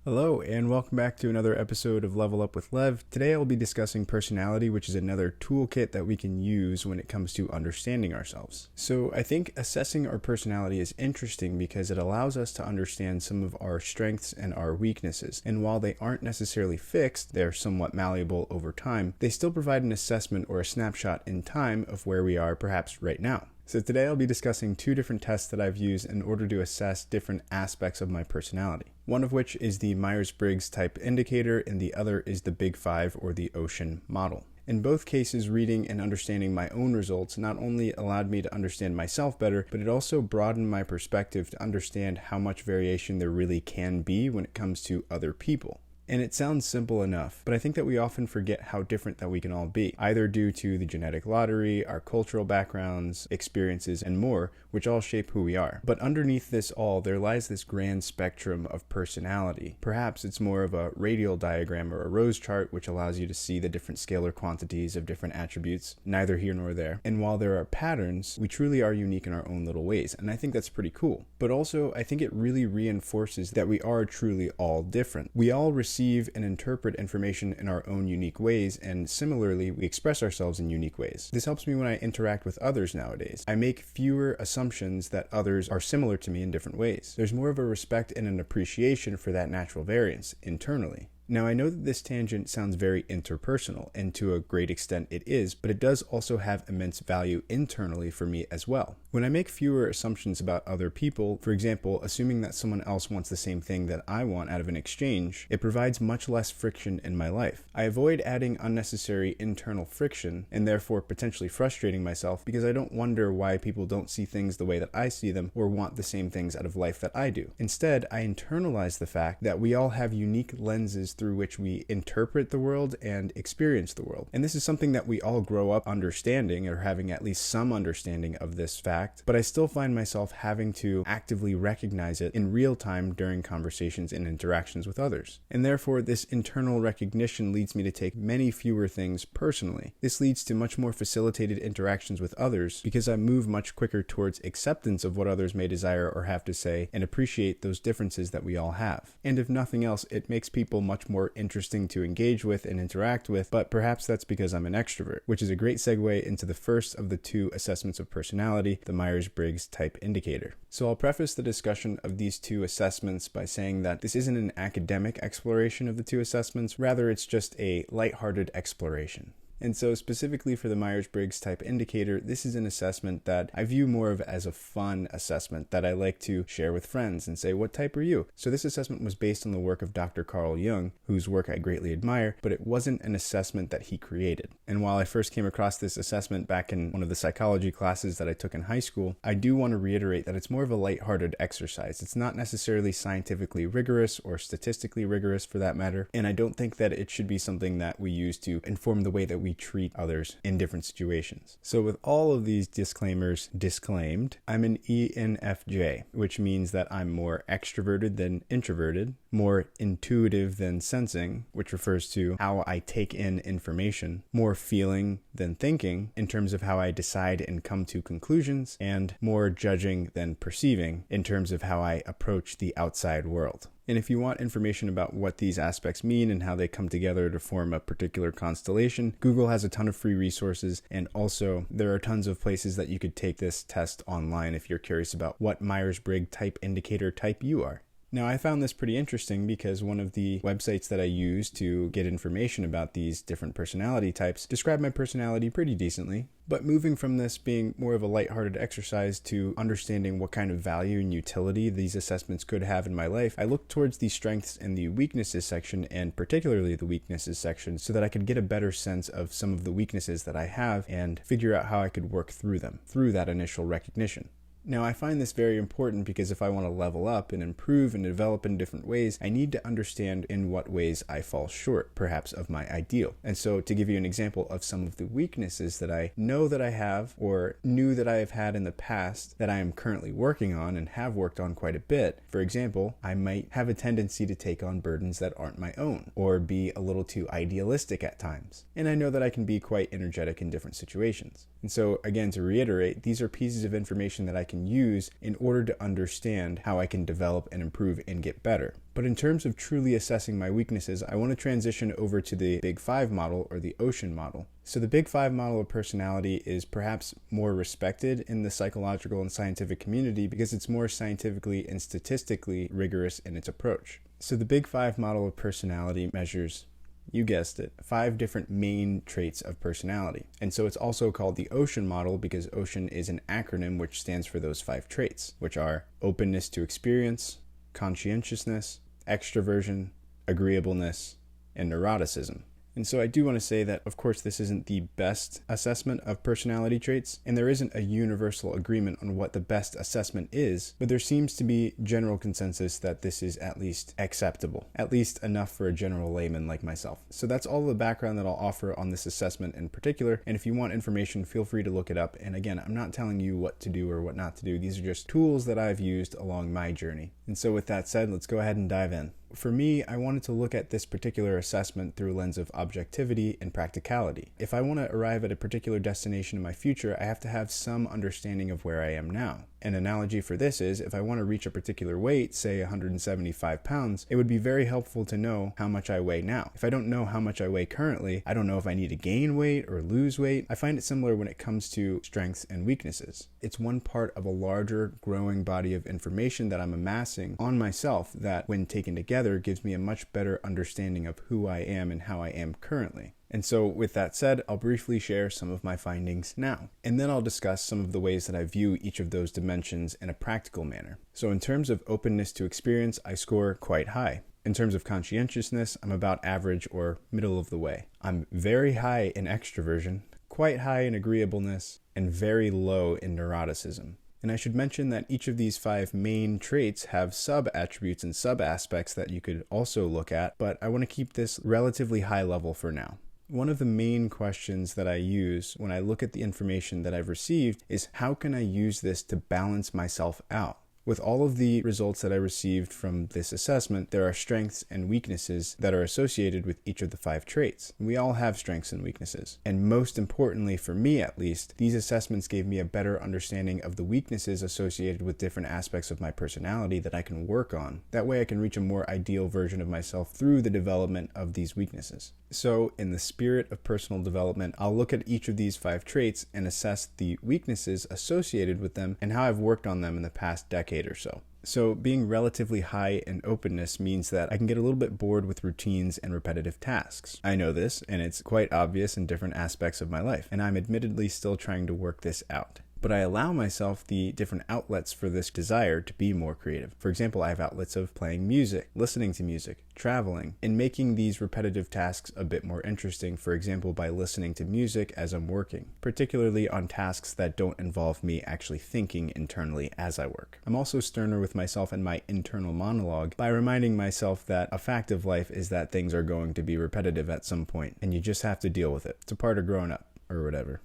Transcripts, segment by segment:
Hello, and welcome back to another episode of Level Up with Lev. Today I'll be discussing personality, which is another toolkit that we can use when it comes to understanding ourselves. So I think assessing our personality is interesting because it allows us to understand some of our strengths and our weaknesses. And while they aren't necessarily fixed, they're somewhat malleable over time, they still provide an assessment or a snapshot in time of where we are perhaps right now. So today I'll be discussing two different tests that I've used in order to assess different aspects of my personality. One of which is the Myers-Briggs Type Indicator, and the other is the Big Five or the Ocean Model. In both cases, reading and understanding my own results not only allowed me to understand myself better, but it also broadened my perspective to understand how much variation there really can be when it comes to other people. And it sounds simple enough, but I think that we often forget how different that we can all be, either due to the genetic lottery, our cultural backgrounds, experiences, and more, which all shape who we are. But underneath this all, there lies this grand spectrum of personality. Perhaps it's more of a radial diagram or a rose chart, which allows you to see the different scalar quantities of different attributes, neither here nor there. And while there are patterns, we truly are unique in our own little ways, and I think that's pretty cool. But also, I think it really reinforces that we are truly all different. We all receive and interpret information in our own unique ways, and similarly, we express ourselves in unique ways. This helps me when I interact with others nowadays. I make fewer assumptions that others are similar to me in different ways. There's more of a respect and an appreciation for that natural variance internally. Now, I know that this tangent sounds very interpersonal, and to a great extent it is, but it does also have immense value internally for me as well. When I make fewer assumptions about other people, for example, assuming that someone else wants the same thing that I want out of an exchange, it provides much less friction in my life. I avoid adding unnecessary internal friction, and therefore potentially frustrating myself because I don't wonder why people don't see things the way that I see them or want the same things out of life that I do. Instead, I internalize the fact that we all have unique lenses through which we interpret the world and experience the world. And this is something that we all grow up understanding, or having at least some understanding of this fact, but I still find myself having to actively recognize it in real time during conversations and interactions with others. And therefore, this internal recognition leads me to take many fewer things personally. This leads to much more facilitated interactions with others because I move much quicker towards acceptance of what others may desire or have to say, and appreciate those differences that we all have. And if nothing else, it makes people much more interesting to engage with and interact with, but perhaps that's because I'm an extrovert, which is a great segue into the first of the two assessments of personality, the Myers-Briggs Type Indicator. So I'll preface the discussion of these two assessments by saying that this isn't an academic exploration of the two assessments, rather it's just a lighthearted exploration. And so specifically for the Myers-Briggs Type Indicator, this is an assessment that I view more of as a fun assessment that I like to share with friends and say, what type are you? So this assessment was based on the work of Dr. Carl Jung, whose work I greatly admire, but it wasn't an assessment that he created. And while I first came across this assessment back in one of the psychology classes that I took in high school, I do want to reiterate that it's more of a lighthearted exercise. It's not necessarily scientifically rigorous or statistically rigorous for that matter, and I don't think that it should be something that we use to inform the way that we treat others in different situations. So with all of these disclaimers disclaimed, I'm an ENFJ, which means that I'm more extroverted than introverted, more intuitive than sensing, which refers to how I take in information, more feeling than thinking in terms of how I decide and come to conclusions, and more judging than perceiving in terms of how I approach the outside world. And if you want information about what these aspects mean and how they come together to form a particular constellation, Google has a ton of free resources, and also there are tons of places that you could take this test online if you're curious about what Myers-Briggs Type Indicator type you are. Now, I found this pretty interesting because one of the websites that I use to get information about these different personality types described my personality pretty decently. But moving from this being more of a lighthearted exercise to understanding what kind of value and utility these assessments could have in my life, I looked towards the strengths and the weaknesses section, and particularly the weaknesses section, so that I could get a better sense of some of the weaknesses that I have and figure out how I could work through them, through that initial recognition. Now, I find this very important because if I want to level up and improve and develop in different ways, I need to understand in what ways I fall short, perhaps, of my ideal. And so to give you an example of some of the weaknesses that I know that I have or knew that I have had in the past that I am currently working on and have worked on quite a bit. For example, I might have a tendency to take on burdens that aren't my own or be a little too idealistic at times. And I know that I can be quite energetic in different situations. And so, again, to reiterate, these are pieces of information that I can use in order to understand how I can develop and improve and get better. But in terms of truly assessing my weaknesses, I want to transition over to the Big Five model, or the Ocean model. So the Big Five model of personality is perhaps more respected in the psychological and scientific community because it's more scientifically and statistically rigorous in its approach. So the Big Five model of personality measures, you guessed it, 5 different main traits of personality. And so it's also called the Ocean model because Ocean is an acronym which stands for those 5 traits, which are openness to experience, conscientiousness, extroversion, agreeableness, and neuroticism. And so I do want to say that, of course, this isn't the best assessment of personality traits, and there isn't a universal agreement on what the best assessment is, but there seems to be general consensus that this is at least acceptable, at least enough for a general layman like myself. So that's all the background that I'll offer on this assessment in particular, and if you want information, feel free to look it up. And again, I'm not telling you what to do or what not to do. These are just tools that I've used along my journey. And so with that said, let's go ahead and dive in. For me, I wanted to look at this particular assessment through a lens of objectivity and practicality. If I want to arrive at a particular destination in my future, I have to have some understanding of where I am now. An analogy for this is, if I want to reach a particular weight, say 175 pounds, it would be very helpful to know how much I weigh now. If I don't know how much I weigh currently, I don't know if I need to gain weight or lose weight. I find it similar when it comes to strengths and weaknesses. It's one part of a larger, growing body of information that I'm amassing on myself that, when taken together, gives me a much better understanding of who I am and how I am currently. And so with that said, I'll briefly share some of my findings now, and then I'll discuss some of the ways that I view each of those dimensions in a practical manner. So in terms of openness to experience, I score quite high. In terms of conscientiousness, I'm about average or middle of the way. I'm very high in extroversion, quite high in agreeableness, and very low in neuroticism. And I should mention that each of these 5 main traits have sub-attributes and sub-aspects that you could also look at, but I want to keep this relatively high level for now. One of the main questions that I use when I look at the information that I've received is, how can I use this to balance myself out? With all of the results that I received from this assessment, there are strengths and weaknesses that are associated with each of the 5 traits. We all have strengths and weaknesses. And most importantly, for me at least, these assessments gave me a better understanding of the weaknesses associated with different aspects of my personality that I can work on. That way I can reach a more ideal version of myself through the development of these weaknesses. So, in the spirit of personal development, I'll look at each of these 5 traits and assess the weaknesses associated with them and how I've worked on them in the past decade or so. So, being relatively high in openness means that I can get a little bit bored with routines and repetitive tasks. I know this, and it's quite obvious in different aspects of my life, and I'm admittedly still trying to work this out. But I allow myself the different outlets for this desire to be more creative. For example, I have outlets of playing music, listening to music, traveling, and making these repetitive tasks a bit more interesting, for example, by listening to music as I'm working, particularly on tasks that don't involve me actually thinking internally as I work. I'm also sterner with myself in my internal monologue by reminding myself that a fact of life is that things are going to be repetitive at some point, and you just have to deal with it. It's a part of growing up, or whatever.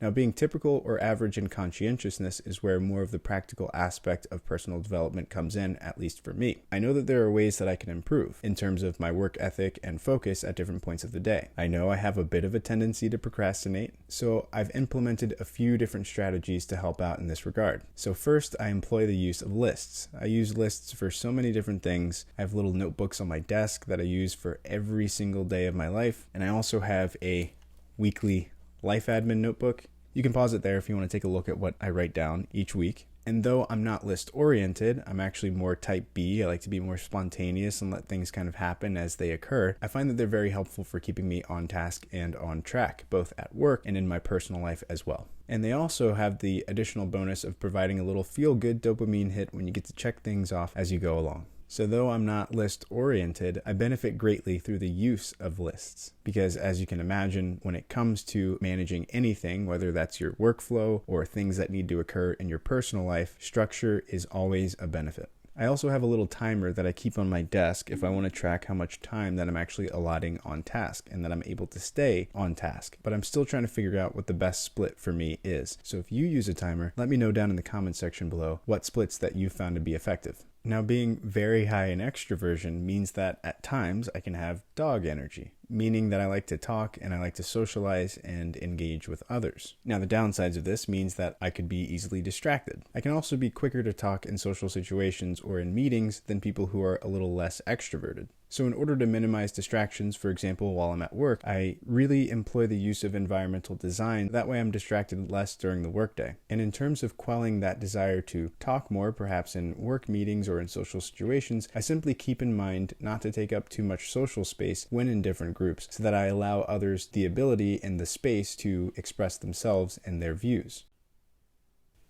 Now, being typical or average in conscientiousness is where more of the practical aspect of personal development comes in, at least for me. I know that there are ways that I can improve in terms of my work ethic and focus at different points of the day. I know I have a bit of a tendency to procrastinate, so I've implemented a few different strategies to help out in this regard. So first, I employ the use of lists. I use lists for so many different things. I have little notebooks on my desk that I use for every single day of my life, and I also have a weekly life admin notebook. You can pause it there if you want to take a look at what I write down each week. And though I'm not list oriented, I'm actually more type B. I like to be more spontaneous and let things kind of happen as they occur. I find that they're very helpful for keeping me on task and on track, both at work and in my personal life as well. And they also have the additional bonus of providing a little feel-good dopamine hit when you get to check things off as you go along. So though I'm not list-oriented, I benefit greatly through the use of lists. Because as you can imagine, when it comes to managing anything, whether that's your workflow or things that need to occur in your personal life, structure is always a benefit. I also have a little timer that I keep on my desk if I want to track how much time that I'm actually allotting on task and that I'm able to stay on task. But I'm still trying to figure out what the best split for me is. So if you use a timer, let me know down in the comments section below what splits that you found to be effective. Now, being very high in extroversion means that at times I can have dog energy. meaning that I like to talk and I like to socialize and engage with others. Now, the downsides of this means that I could be easily distracted. I can also be quicker to talk in social situations or in meetings than people who are a little less extroverted. So in order to minimize distractions, for example, while I'm at work, I really employ the use of environmental design. That way I'm distracted less during the workday. And in terms of quelling that desire to talk more, perhaps in work meetings or in social situations, I simply keep in mind not to take up too much social space when in different groups, so that I allow others the ability and the space to express themselves and their views.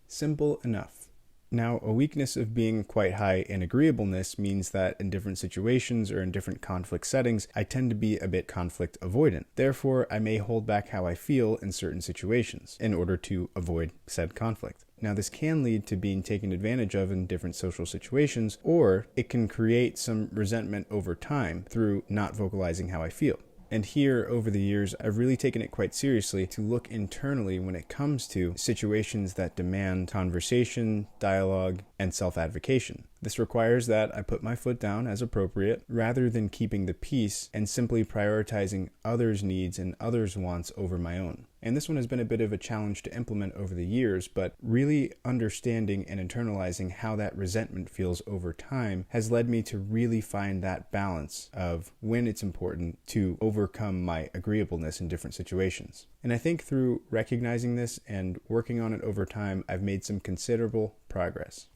Simple enough. Now, a weakness of being quite high in agreeableness means that in different situations or in different conflict settings, I tend to be a bit conflict avoidant. Therefore, I may hold back how I feel in certain situations in order to avoid said conflict. Now, this can lead to being taken advantage of in different social situations, or it can create some resentment over time through not vocalizing how I feel. And here, over the years, I've really taken it quite seriously to look internally when it comes to situations that demand conversation, dialogue, and self-advocation. This requires that I put my foot down as appropriate, rather than keeping the peace and simply prioritizing others' needs and others' wants over my own. And this one has been a bit of a challenge to implement over the years, but really understanding and internalizing how that resentment feels over time has led me to really find that balance of when it's important to overcome my agreeableness in different situations. And I think through recognizing this and working on it over time, I've made some considerable progress.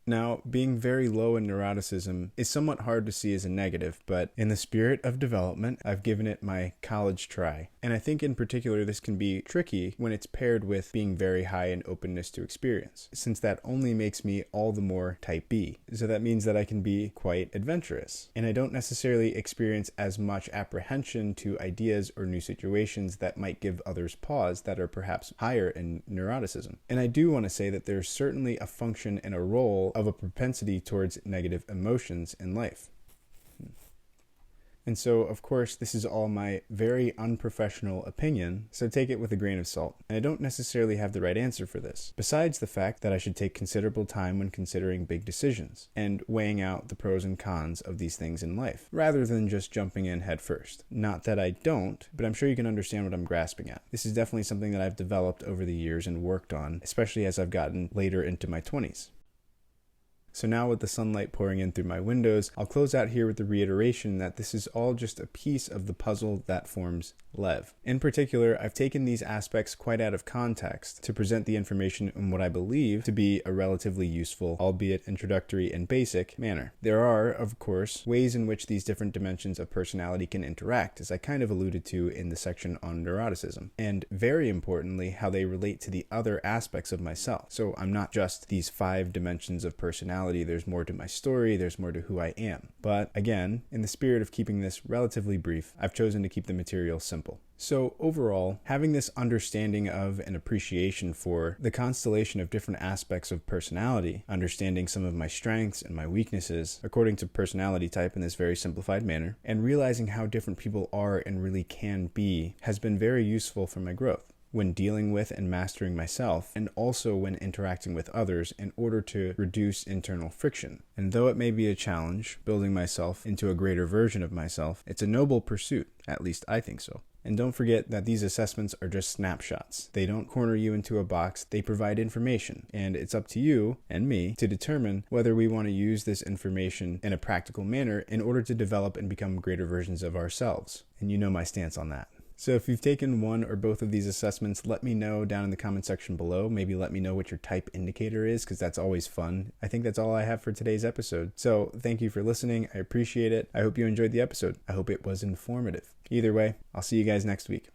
Now, being very low in neuroticism is somewhat hard to see as a negative, but in the spirit of development, I've given it my college try. And I think in particular this can be tricky when it's paired with being very high in openness to experience, since that only makes me all the more type B. So that means that I can be quite adventurous, and I don't necessarily experience as much apprehension to ideas or new situations that might give others pause that are perhaps higher in neuroticism. And I do want to say that there's certainly a function and a role of a propensity towards negative emotions in life. And so, of course, this is all my very unprofessional opinion, so take it with a grain of salt. And I don't necessarily have the right answer for this, besides the fact that I should take considerable time when considering big decisions and weighing out the pros and cons of these things in life, rather than just jumping in head first. Not that I don't, but I'm sure you can understand what I'm grasping at. This is definitely something that I've developed over the years and worked on, especially as I've gotten later into my 20s. So now with the sunlight pouring in through my windows, I'll close out here with the reiteration that this is all just a piece of the puzzle that forms Lev. In particular, I've taken these aspects quite out of context to present the information in what I believe to be a relatively useful, albeit introductory and basic, manner. There are, of course, ways in which these different dimensions of personality can interact, as I kind of alluded to in the section on neuroticism, and very importantly, how they relate to the other aspects of myself. So I'm not just these 5 dimensions of personality, there's more to my story, there's more to who I am. But again, in the spirit of keeping this relatively brief, I've chosen to keep the material simple. So overall, having this understanding of and appreciation for the constellation of different aspects of personality, understanding some of my strengths and my weaknesses according to personality type in this very simplified manner, and realizing how different people are and really can be, has been very useful for my growth when dealing with and mastering myself, and also when interacting with others in order to reduce internal friction. And though it may be a challenge, building myself into a greater version of myself, it's a noble pursuit, at least I think so. And don't forget that these assessments are just snapshots. They don't corner you into a box, they provide information. And it's up to you and me to determine whether we want to use this information in a practical manner in order to develop and become greater versions of ourselves. And you know my stance on that. So if you've taken one or both of these assessments, let me know down in the comment section below. Maybe let me know what your type indicator is, because that's always fun. I think that's all I have for today's episode. So thank you for listening. I appreciate it. I hope you enjoyed the episode. I hope it was informative. Either way, I'll see you guys next week.